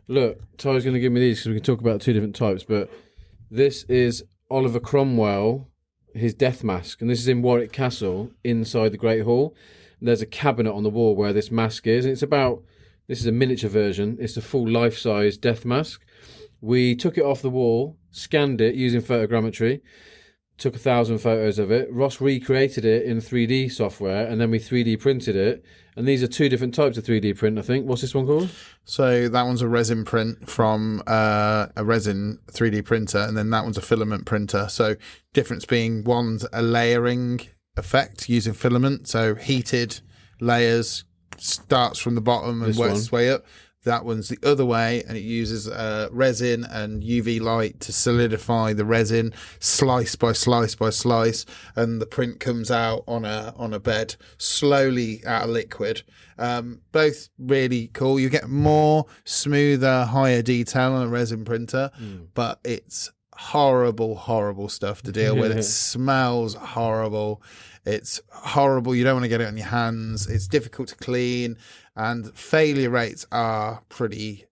Look, Ty's going to give me these because we can talk about two different types. But this is Oliver Cromwell, his death mask, and this is in Warwick Castle inside the Great Hall. And there's a cabinet on the wall where this mask is, and this is a miniature version. It's a full life-size death mask. We took it off the wall, scanned it using photogrammetry, took 1,000 photos of it. Ross recreated it in 3D software, and then we 3D printed it. And these are two different types of 3D print, I think. What's this one called? So that one's a resin print from a resin 3D printer, and then that one's a filament printer. So difference being one's a layering effect using filament, so heated layers, starts from the bottom and works its way up. That one's the other way, and it uses resin and UV light to solidify the resin, slice by slice by slice, and the print comes out on a bed slowly out of liquid. Both really cool. You get more smoother, higher detail on a resin printer, but it's horrible stuff to deal with. It smells horrible. It's horrible. You don't want to get it on your hands. It's difficult to clean, and failure rates are pretty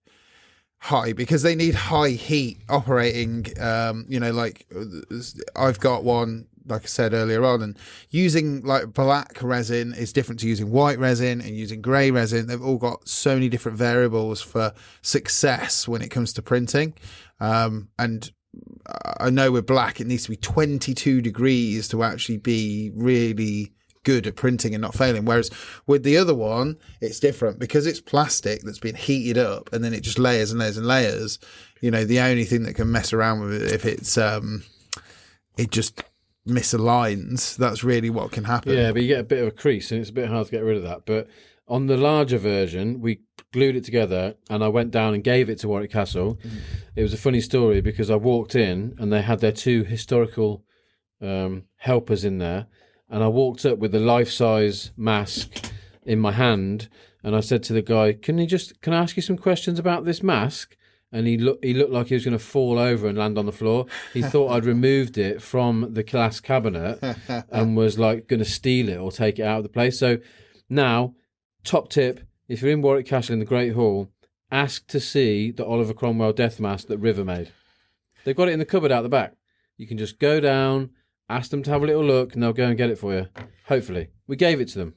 high because they need high heat operating. Like I've got one, like I said earlier on, and using like black resin is different to using white resin and using grey resin. They've all got so many different variables for success when it comes to printing. And I know with black, it needs to be 22 degrees to actually be really good at printing and not failing. Whereas with the other one, it's different because it's plastic that's been heated up and then it just layers and layers and layers. You know, the only thing that can mess around with it if it's it just misaligns, that's really what can happen. Yeah, but you get a bit of a crease and it's a bit hard to get rid of that. But on the larger version, we glued it together and I went down and gave it to Warwick Castle. It was a funny story because I walked in and they had their two historical helpers in there, and I walked up with the life-size mask in my hand, and I said to the guy, can I ask you some questions about this mask? And he looked like he was going to fall over and land on the floor. He thought I'd removed it from the glass cabinet and was like going to steal it or take it out of the place. So now, top tip, if you're in Warwick Castle in the Great Hall, ask to see the Oliver Cromwell death mask that River made. They've got it in the cupboard out the back. You can just go down, ask them to have a little look, and they'll go and get it for you. Hopefully. We gave it to them.